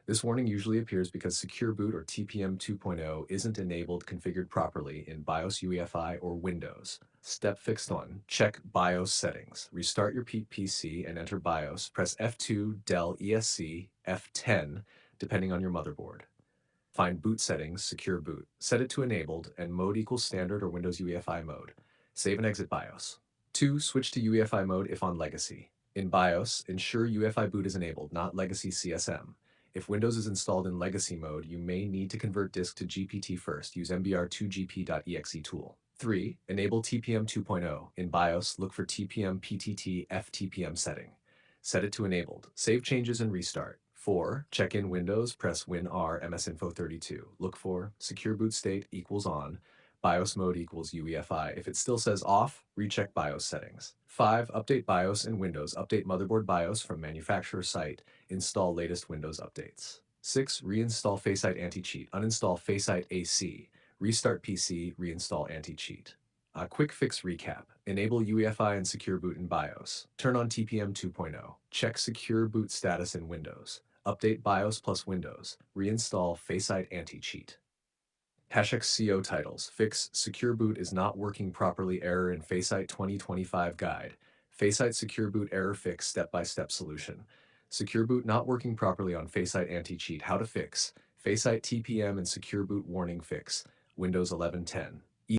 This warning usually appears because Secure Boot or TPM 2.0 isn't enabled configured properly in BIOS UEFI or Windows. Step fixed 1. Check BIOS settings. Restart your PC and enter BIOS. Press F2, Dell ESC, F10, depending on your motherboard. Find Boot Settings, Secure Boot. Set it to Enabled and Mode equals Standard or Windows UEFI mode. Save and exit BIOS. 2. Switch to UEFI mode if on Legacy. In BIOS, ensure UEFI boot is enabled, not Legacy CSM. If Windows is installed in Legacy mode, you may need to convert disk to GPT first. Use mbr2gp.exe tool. 3. Enable TPM 2.0. In BIOS, look for TPM PTT FTPM setting. Set it to Enabled. Save changes and restart. 4. Check in Windows, press WinR MSInfo32. Look for Secure Boot State equals on, BIOS mode equals UEFI. If it still says off, recheck BIOS settings. 5. Update BIOS in Windows. Update motherboard BIOS from manufacturer site. Install latest Windows updates. 6. Reinstall FACEIT Anti-Cheat. Uninstall FACEIT AC. Restart PC, reinstall Anti-Cheat. A quick fix recap. Enable UEFI and Secure Boot in BIOS. Turn on TPM 2.0. Check Secure Boot status in Windows. Update BIOS plus Windows. Reinstall FACEIT Anti-Cheat. #CO titles. Fix Secure Boot is not working properly error in FACEIT 2025 guide. FACEIT Secure Boot error fix step-by-step solution. Secure Boot not working properly on FACEIT Anti-Cheat. How to fix. FACEIT TPM and Secure Boot warning fix. Windows 11.10.